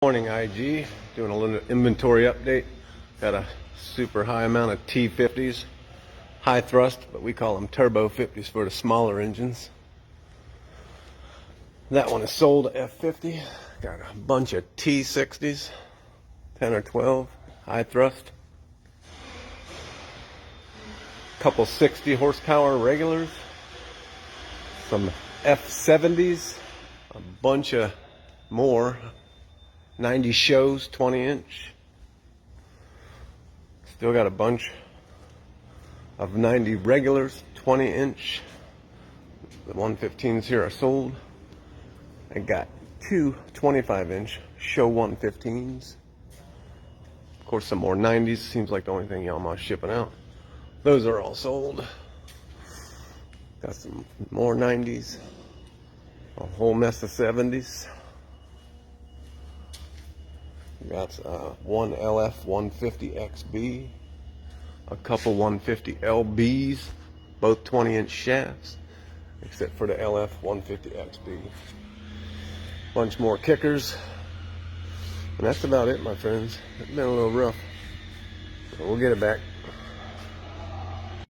Morning IG, doing a little inventory update. Got a super high amount of T50s, high thrust, but we call them turbo 50s for the smaller engines. That one is sold F50. Got a bunch of T60s, 10 or 12, high thrust. Couple 60 horsepower regulars, some F70s, a bunch of more 90 shows, 20-inch. Still got a bunch of 90 regulars, 20-inch. The 115s here are sold. I got two 25-inch show 115s. Of course, some more 90s. Seems like the only thing Yamaha's shipping out. Those are all sold. Got some more 90s. A whole mess of 70s. Got one LF 150XB, a couple 150 LBs, both 20-inch shafts, except for the LF 150XB. Bunch more kickers, and that's about it, my friends. It's been a little rough, but we'll get it back.